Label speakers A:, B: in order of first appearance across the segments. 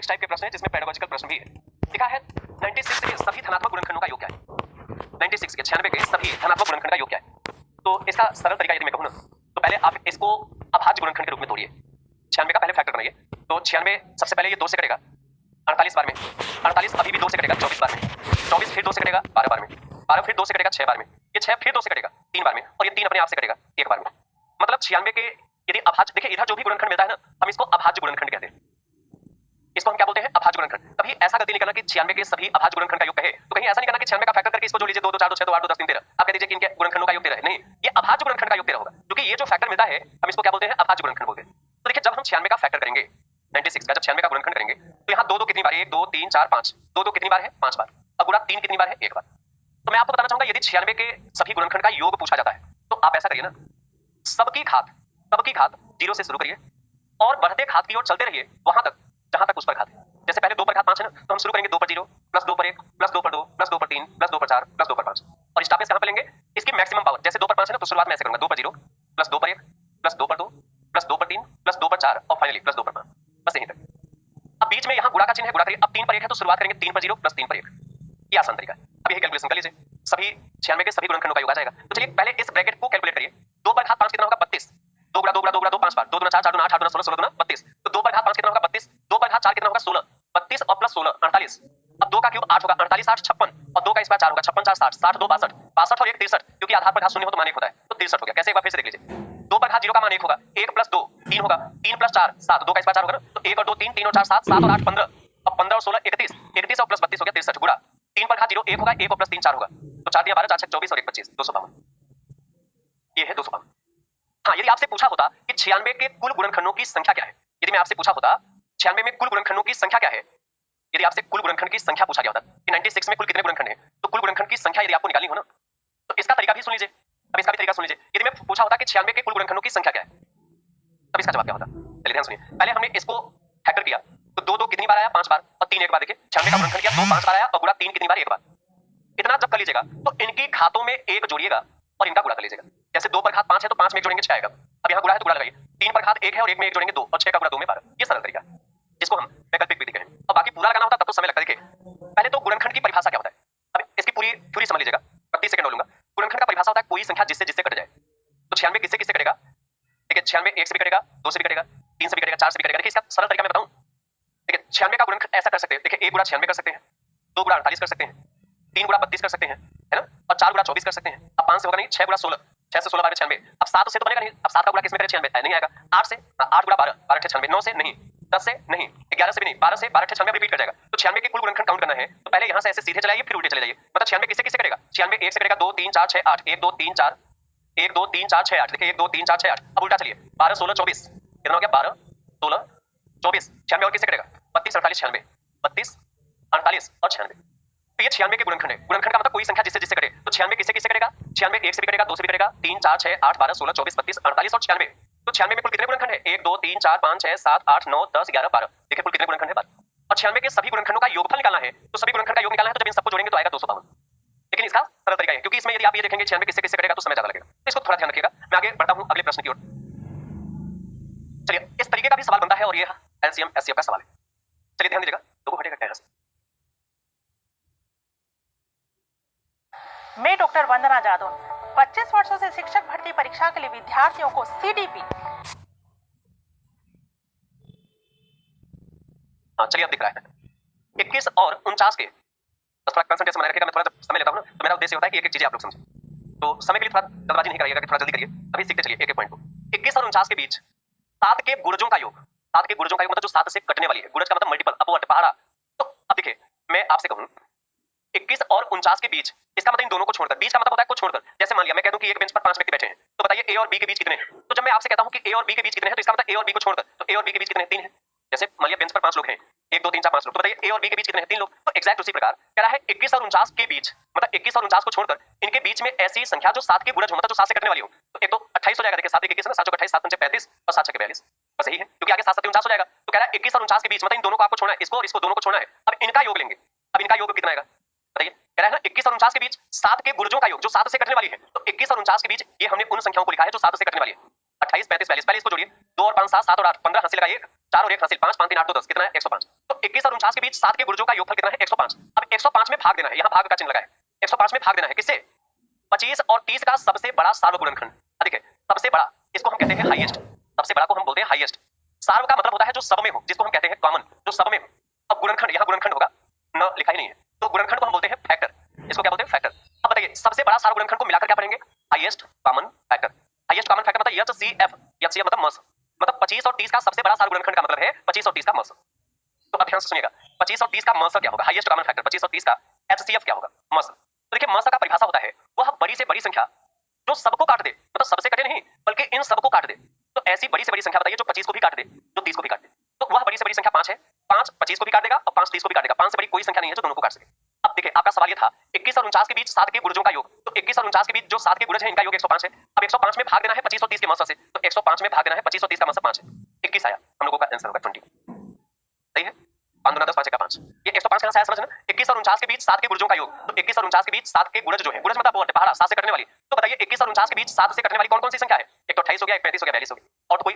A: Mathematics type के प्रश्न है जिसमें पेडागोजिकल प्रश्न भी है। लिखा है 96 के सभी धनात्मक गुणनखंडों का योग क्या है। 96 के 96 के सभी धनात्मक गुणनखंड का योग क्या है। तो इसका सरल तरीका यदि मैं कहूं ना तो पहले आप इसको अभाज्य गुणनखंड के रूप में तोड़िए। 96 का पहले फैक्टर बनाइए। तो 96 सबसे पहले ये 2 से कटेगा 48 बार में, 48 अभी भी 2 से कटेगा 24 बार में, 24 फिर 2 से कटेगा 12 बार में, 12 फिर 2 से कटेगा 6 बार में, ये 6 फिर 2 से कटेगा 3 बार में और ये 3 अपने आप से कटेगा 1 बार में। मतलब 96 के यदि अभाज्य, देखिए इधर जो भी गुणनखंड मिलता है ना हम इसको अभाज्य गुणनखंड कहते हैं। इसको हम क्या बोलते हैं? अभाज्य गुणनखंड। कभी ऐसा गलती नहीं करना कि 96 के सभी अभाज्य गुणनखंड का योग कहे, तो कहीं ऐसा नहीं करना कि 96 का फैक्टर करके इसको जोड़ लीजिए 2 2 4 2 6 2 8 2 10 3 13 आप कह दीजिए कि इनके गुणनखंडों का योग 13 है। नहीं, ये अभाज्य गुणनखंड का योग 13 होगा क्योंकि ये जो फैक्टर मिलता है हम इसको क्या बोलते हैं? अभाज्य गुणनखंड बोलते हैं। तो देखिए जब हम 96 का फैक्टर करेंगे 96 का, जब 96 का गुणनखंड करेंगे तो यहाँ 2 2 कितनी बार है? 1 2 3 4 5, 2 2 कितनी बार है? 5 बार। अब गुणा 3 कितनी बार है? 1 बार। तो मैं आपको बताना चाहूंगा यदि 96 के सभी गुणनखंड का योग पूछा जाता है तो आप ऐसा करिए ना, सबकी घात 0 से शुरू करिए और बढ़ते घात की ओर चलते रहिए वहां तक जहां तक उस पर घात है। जैसे पहले 2 पर घात 5 है ना, तो हम शुरू करेंगे 2 पर 0 प्लस 2 पर 1 प्लस 2 पर 2 प्लस 2 पर 3 प्लस 2 पर 4 प्लस 2 पर 5 और स्टॉपेज कहां पे लेंगे? इसकी मैक्सिमम पावर। जैसे 2 पर 5 है ना तो शुरुआत में ऐसे करूंगा 2 पर 0 प्लस 2 पर 1 प्लस 2 पर 2 प्लस 2 पर 3 प्लस 2 पर 4 और फाइनली प्लस 2 पर 5, बस यहीं तक। अब बीच में यहां गुणा का चिन्ह है, गुणा करिए। अब 3 पर 1 है तो शुरुआत करेंगे 3 पर 0 प्लस 3 पर 1। ये आसान तरीका है। अब यही कैलकुलेशन कर लीजिए, सभी 96 के सभी गुणनखंडों का योग आ जाएगा। तो चलिए पहले इस ब्रैकेट को कैलकुलेट करिए। 2 पर घात 5 कितना होगा? 32। 2 गुणा 2 गुणा 2 गुणा 2 5 बार, 2 गुणा 4 4 गुणा 8 8 गुणा 16 16 गुणा 32। तो 2 पर घात 5 कितना होगा? 32। 2 पर घात 4 कितना होगा? 16। 32 और प्लस 16 48। अब 2 का क्यूब 8 होगा, 48 8 56 और 2 का स्क्वायर 4 होगा, 56 4 60, 60 2 62, 62 और 1 63 क्योंकि आधार पर घात शून्य हो तो मान 1 होता है तो 63 हो गया। कैसे? एक बार फिर से देख लीजिए। 2 पर घात 0 का मान 1 होगा, 1 प्लस 2 3 होगा, 3 प्लस 4 7, 2 का स्क्वायर 4 होगा ना तो 1 और 2 3 3 और 4 7, 7 और 8 15 और 15 और 16 31, 31 और प्लस 32 हो गया 63 गुणा 3 पर घात 0 1 होगा, 1 और प्लस 3 4 होगा तो 4 दिया 12 4 6 24 और 1 25 252। ये है 252। हाँ, यदि आपसे पूछा होता कि 96 के कुल गुणनखंडों की संख्या क्या है, यदि मैं आपसे पूछा होता 96 में कुल गुणनखंडों की संख्या क्या है, यदि आपसे कुल गुणनखंड की संख्या पूछा गया होता कि 96 में कुल कितने गुणनखंड हैं तो कुल गुणनखंड की संख्या यदि आपको निकालनी हो ना तो इसका तरीका भी सुन लीजिए। अब इसका भी तरीका सुन लीजिए। यदि मैं पूछा होता कि 96 के कुल गुणनखंडों की संख्या क्या है तब इसका जवाब क्या होता? चलिए ध्यान सुनिए। पहले हमने इसको फैक्टर किया तो 2 2 कितनी बार आया? 5 बार और 3 1 बार। देखिए 96 का गुणनखंड किया 2 5 बार आया और गुणा 3 कितनी बार? 1 बार। इतना जब कर लीजिएगा तो इनकी घातों में 1 जोड़िएगा और इनका गुणा कर लीजिएगा। जैसे 2 पर घात 5 है तो 5 में 1 जोड़ेंगे 6 आएगा। अब यहाँ गुणा है तो गुणा लगाइए। 3 पर घात 1 है और 1 में 1 जोड़ेंगे 2 और 6 का गुणा 2 में 12। ये सरल तरीका है जिसको हम वैकल्पिक विधि कहें। और बाकी पूरा लगाना होता तब तो समय लगता है। देखिए पहले तो गुणनखंड की परिभाषा क्या होता है, अब इसकी पूरी थ्योरी समझ लीजिएगा, 32 सेकंड लूंगा। गुणनखंड का परिभाषा होता है कोई संख्या जिससे जिससे कट जाए। तो 96 किससे किससे कटेगा? देखिए 96 1 से भी कटेगा, 2 से भी कटेगा, 3 से भी कटेगा, 4 से भी कटेगा। देखिए इसका सरल तरीका मैं बताऊं। देखिए 96 का गुणनखंड ऐसा कर सकते हैं। देखिए 1 गुणा 96 कर सकते हैं, 2 गुणा 48 कर सकते हैं, 3 गुणा 32 कर सकते हैं, है ना, और 4 गुणा 24 कर सकते हैं। अब 5 से होगा नहीं, 6 गुणा 16, 6 से 16 12 96। अब 7 से तो बनेगा नहीं, अब 7 का गुणा किसमें करें? 96 नहीं आएगा। 8 से 8 गुणा 12 12 96, 9 से नहीं, 10 से नहीं, 11 से भी नहीं, 12 से 12 96 रिपीट कर जाएगा। तो 96 के कुल गुणनखंड काउंट करना है तो पहले यहां से ऐसे सीधे चलाइए फिर उल्टे चले जाइए। मतलब 96 किससे किससे कटेगा? 96 1 से कटेगा 2 3 4 6 8, 1 2 3 4 1 2 3 4 6 8। देखिए 1 2 3 4 6 8। अब उल्टा चलिए 12 16 24 कितना हो गया? 12 16 24। 96 और किससे कटेगा? 32 48 96, 32 48 और 96। तो ये 96 के गुणनखंड है। गुणनखंड का मतलब कोई संख्या जिससे जिससे कटे। तो 96 किससे किससे कटेगा? 96 1 से भी कटेगा, 2 से भी कटेगा, 3 4 6 8 12 16 24 32 48 और 96। तो 96 में कुल कितने गुणनखंड है? 1 2 3 4 5 6 7 8 9 10 11 12। देखिए कुल कितने गुणनखंड है? 12। और 96 के सभी गुणनखंडों का योगफल निकालना है तो सभी गुणनखंड का योग निकालना है तो जब इन सबको जोड़ेंगे तो आएगा 252। लेकिन इसका सरल तरीका है क्योंकि इसमें यदि आप ये देखेंगे 96 किससे किससे कटेगा तो समय ज्यादा लगेगा। तो इसको थोड़ा ध्यान रखिएगा। मैं आगे बढ़ता हूं अगले प्रश्न की ओर। चलिए इस तरीके का भी सवाल बनता है और ये एलसीएम एचसीएफ का सवाल है। चलिए ध्यान दीजिएगा। दो हटेगा क्या?
B: मैं डॉक्टर वंदना जादव 25 वर्षों से शिक्षक भर्ती परीक्षा के लिए विद्यार्थियों को सीडीपी।
A: हाँ चलिए अब दिख रहा है 21 और 49 के, बस थोड़ा कंसंट्रेशन बनाए रखिएगा। मैं थोड़ा समय लेता हूँ ना तो मेरा उद्देश्य होता है कि एक एक चीजें आप लोग समझें। तो समय के लिए थोड़ा जल्दबाजी नहीं कराइएगा कि थोड़ा जल्दी करिए, अभी सीखते चलिए एक एक पॉइंट को। 21 और 49 के बीच 7 के गुणजों का योग, 7 के गुणजों का योग मतलब जो 7 से कटने वाली है। गुणज का मतलब मल्टीपल, अपवर्ड, पहाड़ा। तो अब देखिए मैं आपसे कहूँ 21 और 49 के बीच, इसका मतलब इन दोनों को छोड़कर, बीच का मतलब होता है को छोड़कर। जैसे मान लिया मैं कहता हूं कि एक बेंच पर 5 व्यक्ति बैठे हैं तो बताइए ए और बी के बीच कितने हैं। तो जब मैं आपसे कहता हूं कि ए और बी के बीच कितने हैं तो इसका मतलब ए और बी को छोड़कर, तो ए और बी के बीच कितने हैं? 3 हैं। जैसे मान लिया बेंच पर 5 लोग हैं, 1 2 3 4 5 लोग, तो बताइए ए और बी के बीच कितने हैं? 3 लोग। तो एग्जैक्ट उसी प्रकार कह रहा है 21 और 49 के बीच, मतलब 21 और 49 को छोड़कर इनके बीच में ऐसी संख्या जो 7 के गुणज हो, मतलब जो 7 से कटने वाली हो। तो एक तो 28 हो जाएगा। देखिए 7 21 है ना, 7 28 7 5 35 और 7 6 42, बस यही है क्योंकि आगे 7 7 49 हो जाएगा। तो कह रहा है 21 और 49 के बीच, मतलब इन दोनों को आपको छोड़ना है, इसको और इसको दोनों को छोड़ना है। अब इनका योग लेंगे। अब इनका योग कितना आएगा बताइए? कह रहा है ना 21 और 49 के बीच 7 के गुणजों का योग जो 7 से कटने वाली है। तो 21 और 49 के बीच ये हमने उन संख्याओं को लिखा है जो 7 से कटने वाली है। 28 35 42, पहले इसको जोड़िए। 2 और 5 7 7 और 8 15, हासिल लगाइए। 4 और 1 हासिल 5 5 3 8 2 10, कितना है? 105। तो 21 और 49 के बीच 7 के गुणजों का योगफल कितना है? 105। अब 105 में भाग देना है, यहाँ भाग का चिन्ह लगा है। 105 में भाग देना है किससे? 25 और 30 का सबसे बड़ा सार्व गुणनखंड। देखिए सबसे बड़ा, इसको हम कहते हैं हाईएस्ट। सबसे बड़ा को हम बोलते हैं हाईएस्ट। सार्व का मतलब होता है जो सब में हो, जिसको हम कहते हैं कॉमन, जो सब में हो। अब गुणनखंड, यहाँ गुणनखंड होगा, न लिखा ही नहीं है, तो गुणनखंड को हम बोलते हैं फैक्टर। इसको क्या बोलते हैं? फैक्टर। अब बताइए सबसे बड़ा सार्व गुणनखंड को मिलाकर क्या पढ़ेंगे? Highest common factor. Highest common factor मतलब HCF। HCF मतलब मस, मतलब 25 और 30 का सबसे बड़ा सार्व गुणनखंड का मतलब है 25 और 30 का मस। तो अब ध्यान से सुनिएगा, 25 और 30 का मस क्या होगा? हाईएस्ट कॉमन फैक्टर 25 और 30 का HCF क्या होगा? मस। तो देखिए मस का परिभाषा होता है वह बड़ी से बड़ी संख्या जो सबको काट दे, मतलब सबसे कटे नहीं बल्कि इन सबको काट दे। तो ऐसी बड़ी से बड़ी संख्या बताइए जो 25 को भी काट दे, जो 30 को भी काट दे। तो वह बड़ी से बड़ी संख्या 5 है। 5 25 को भी काट देगा और 5 30 को भी काट देगा। 5 से बड़ी कोई संख्या नहीं है जो दोनों को काट सके। अब देखिए आपका सवाल ये था 21 और 49 के बीच 7 के गुणजों का योग। तो 21 और 49 के बीच जो 7 के गुणज है इनका योग 105 है। अब 105 में भाग देना है 25 और 30 के मस से, तो 105 में भाग देना है 25 और 30 का मस 5 है। 21 आया, हम लोगों का आंसर होगा 20। सही है? 5 दूना 10 5 का 5। ये 105 कहां से आया समझना? 21 और 49 के बीच 7 के गुणजों का योग। तो 21 और 49 के बीच 7 के गुणज जो है, गुणज मतलब वो पहाड़ा 7 से कटने वाली। तो बताइए 21 और 49 के बीच 7 से कटने वाली कौन-कौन सी संख्या है? एक तो 28 हो गया, एक 35 हो गया, 42 हो गया। और तो कोई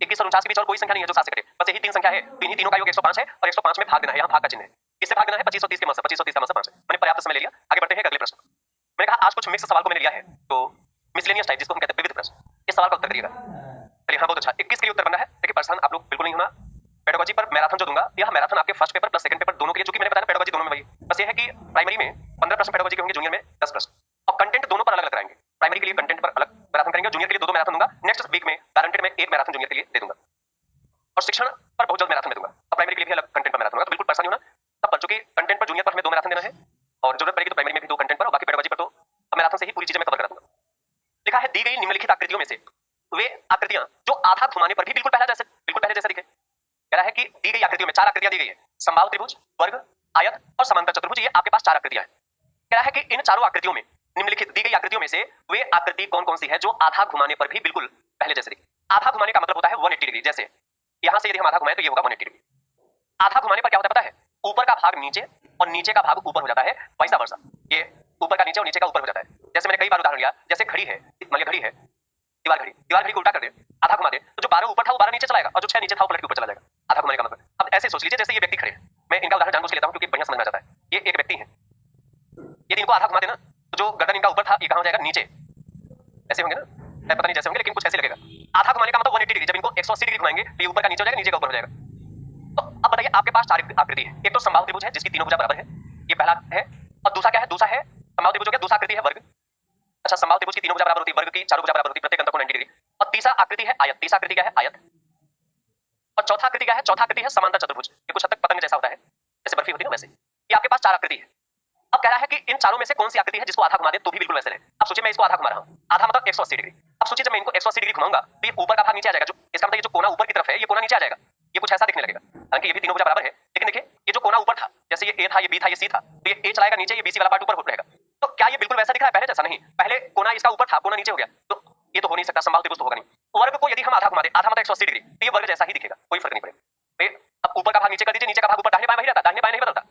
A: 21 और 49 के बीच और कोई संख्या नहीं है जो 7 से कटे। बस यही तीन संख्या है। इन्हीं तीनों का योग 105 है और 105 में भाग देना है, यहाँ भाग का चिन्ह है। इससे भाग देना है 25 और 30 के मस से, 25 और 30 का मस 5 है। मैंने पर्याप्त समय ले लिया, आगे बढ़ते हैं अगले प्रश्न। मैंने कहा आज कुछ मिक्स सवाल को मैंने लिया है, तो मिसलेनियस टाइप जिसको हम कहते हैं विविध प्रश्न। इस सवाल का उत्तर करिएगा। चलिए हाँ बहुत अच्छा, 21 के लिए उत्तर बनना है। देखिए परेशान आप लोग बिल्कुल नहीं होना। पेडागोजी पर मैराथन जो दूंगा, यह मैराथन आपके first paper plus second paper दोनों के लिए, चूंकि मैंने बताया पेडागोजी दोनों में वही। बस ये है कि प्राइमरी में 15 प्रश्न पेडागोजी के होंगे, जूनियर में 10 प्रश्न। और कंटेंट दोनों पर अलग अलग कराएंगे। प्राइमरी के लिए कंटेंट पर अलग मैराथन करेंगे, जूनियर के लिए 2 मैराथन दूंगा। नेक्स्ट वीक में गारंटेड मैं 1 मैराथन जूनियर के लिए दे दूंगा और शिक्षण पर बहुत जल्द मैराथन दे दूंगा। और प्राइमरी के लिए भी अलग कंटेंट पर मैराथन होगा, तो बिल्कुल परेशान नहीं होना। तब बच्चों के कंटेंट पर जूनियर पर हमें 2 मैराथन देना है और जरूरत पड़ेगी तो प्राइमरी में भी 2 कंटेंट पर और बाकी पेडागोजी पर तो मैराथन से ही पूरी चीजें मैं कवर करा दूंगा। लिखा है दी गई निम्नलिखित आकृतियों में से वे आकृतियां जो आधा घुमाने पर भी बिल्कुल पहले जैसे दिखे। कह रहा है कि दी गई आकृतियों में 4 आकृतियां दी गई है, समबाहु त्रिभुज, वर्ग, आयत और समांतर चतुर्भुज। ये आपके पास 4 आकृतियां हैं। कह रहा है कि इन चारों आकृतियों में, निम्नलिखित दी गई आकृतियों में से वे आकृति कौन कौन सी है जो आधा घुमाने पर भी बिल्कुल पहले जैसे दिखे। आधा घुमाने का मतलब होता है 180 डिग्री। जैसे यहां से यदि हम आधा घुमाएं तो ये होगा 180 डिग्री। आधा घुमाने पर क्या होता है पता है? ऊपर का भाग नीचे और नीचे का भाग ऊपर हो जाता है, वैसा वर्षा। ये ऊपर का नीचे और नीचे का ऊपर हो जाता है। जैसे मैंने कई बार उदाहरण लिया, जैसे घड़ी है, मान लिया घड़ी है, दीवार घड़ी को उल्टा कर दे, आधा घुमा दे, तो जो 12 ऊपर था वो 12 नीचे चला जाएगा और जो 6 नीचे था वो पलट के ऊपर चला जाएगा। आधा घुमाने का मतलब। अब ऐसे सोच लीजिए जैसे ये व्यक्ति खड़े हैं, मैं इनका उदाहरण जानबूझ के लेता हूं क्योंकि बढ़िया समझ में आ जाता है। ये एक व्यक्ति है, यदि इनको आधा घुमा देना तो जो गर्दन इनका ऊपर था ये कहां हो जाएगा? नीचे। ऐसे होंगे ना, पता नहीं जैसे होंगे लेकिन कुछ ऐसे लगेगा। आधा घुमाने का मतलब 180 डिग्री। जब इनको 180 डिग्री घुमाएंगे तो ये ऊपर का नीचे हो जाएगा, नीचे का ऊपर हो जाएगा। तो अब बताइए आपके पास 4 आकृति है। एक तो समबाहु त्रिभुज है जिसकी तीनों भुजा बराबर है, ये पहला है। और दूसरा क्या है? दूसरा है समबाहु त्रिभुज हो गया, दूसरा आकृति है वर्ग। अच्छा समबाहु त्रिभुज की तीनों भुजा बराबर होती है, वर्ग की चारों भुजा बराबर होती है, प्रत्येक अंतर को 90 डिग्री। और तीसरा आकृति है आयत। तीसरा आकृति क्या है? आयत। और चौथा आकृति क्या है? चौथा आकृति है समांतर चतुर्भुज। ये कुछ हद तक पतंग जैसा होता है, जैसे बर्फी होती है ना वैसे। ये आपके पास 4 आकृति है। अब कह रहा है कि इन चारों में से कौन सी आकृति है जिसको आधा घुमा दे तो भी बिल्कुल वैसे रहे। अब सोचिए मैं इसको आधा घुमा रहा हूं, आधा मतलब 180 डिग्री। अब सोचिए जब मैं इनको 180 डिग्री घुमाऊंगा तो ये ऊपर का भाग नीचे आ जाएगा, जो इसका मतलब ये जो कोना ऊपर की तरफ है ये कोना नीचे आ जाएगा। ये कुछ ऐसा दिखने लगेगा, हालांकि ये भी तीनों भुजा बराबर है, लेकिन देखिए ये जो कोना ऊपर था, जैसे ये ए था, ये बी था, ये सी था, तो ये ए चलाएगा नीचे, ये बी सी वाला पार्ट ऊपर रहेगा। तो क्या ये बिल्कुल वैसा दिख रहा है पहले जैसा? नहीं, पहले कोना इसका ऊपर था, कोना नीचे हो गया, तो ये तो हो नहीं सकता, समबाहु त्रिभुज तो होगा नहीं। वर्ग को यदि हम आधा घुमा दे, आधा मतलब 180 डिग्री, तो ये वर्ग जैसा ही दिखेगा, कोई फर्क नहीं पड़ेगा। अब ऊपर का भाग नीचे कर दीजिए, नीचे का भाग ऊपर, दाहिने बाएं वही रहता, दाहिने बाएं नहीं बदलता,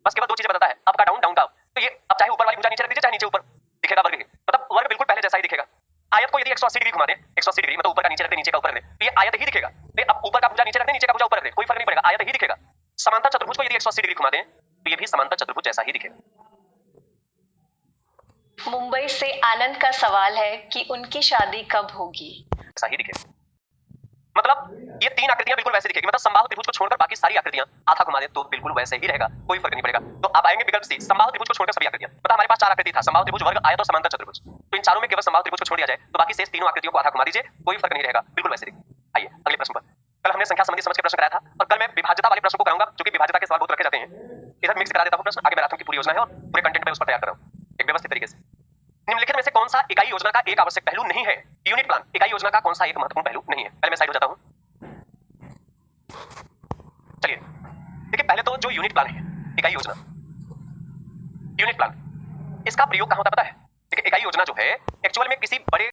A: बस केवल 2 चीजें बदलता है, अप का डाउन, डाउन का अप। तो ये अब चाहे ऊपर वाली भुजा नीचे रख दीजिए, चाहे नीचे ऊपर दिखेगा वर्ग, मतलब वर्ग बिल्कुल पहले जैसा ही दिखेगा। आयत को यदि 180 डिग्री घुमा दे, 180 डिग्री मतलब ऊपर का नीचे रख दे, नीचे का ऊपर रख दे, तो ये आयत ही दिखेगा। अब ऊपर का भुजा नीचे रख दे, नीचे का भुजा ऊपर रख दे, कोई फर्क नहीं पड़ेगा, आयत ही दिखेगा। समांतर चतुर्भुज को यदि 180 डिग्री घुमा दे तो ये भी समांतर चतुर्भुज जैसा ही दिखेगा।
C: मुंबई से आनंद का सवाल है कि उनकी शादी कब होगी?
A: ऐसा ही दिखेगा। मतलब ये 3 आकृतियां बिल्कुल वैसे दिखेगी, मतलब समबाहु त्रिभुज को छोड़कर बाकी सारी आकृतियां आधा घुमा दे तो बिल्कुल वैसे ही रहेगा, कोई फर्क नहीं पड़ेगा। तो आप आएंगे विकल्प सी, समबाहु त्रिभुज को छोड़कर सभी आकृतियां। मतलब हमारे पास 4 आकृति था, समबाहु त्रिभुज, वर्ग, आयत और समांतर चतुर्भुज। तो इन चारों में केवल समबाहु त्रिभुज को छोड़ दिया जाए तो बाकी शेष तीनों आकृतियों को आधा घुमा दीजिए, कोई फर्क नहीं रहेगा, बिल्कुल वैसे दिखेगा। आइए अगले प्रश्न पर। कल हमने संख्या संबंधी समझ के प्रश्न कराया था और कल मैं विभाज्यता वाले प्रश्न को कराऊंगा, जो कि विभाज्यता के सवाल बहुत रखे जाते हैं। इधर मिक्स करा देता हूं प्रश्न, आगे मैराथन की पूरी योजना है और पूरे कंटेंट में उस पर तैयार कर रहा हूं एक व्यवस्थित तरीके से। निम्नलिखित में से कौन सा इकाई योजना का एक आवश्यक पहलू नहीं है? यूनिट प्लान इकाई योजना का कौन सा एक महत्वपूर्ण पहलू नहीं है? पहले मैं साइड हो जाता हूं। चलिए देखिए, पहले तो जो यूनिट प्लान है, इकाई योजना, यूनिट प्लान, इसका प्रयोग कहां होता है पता है? देखिए इकाई योजना जो है एक्चुअल में किसी बड़े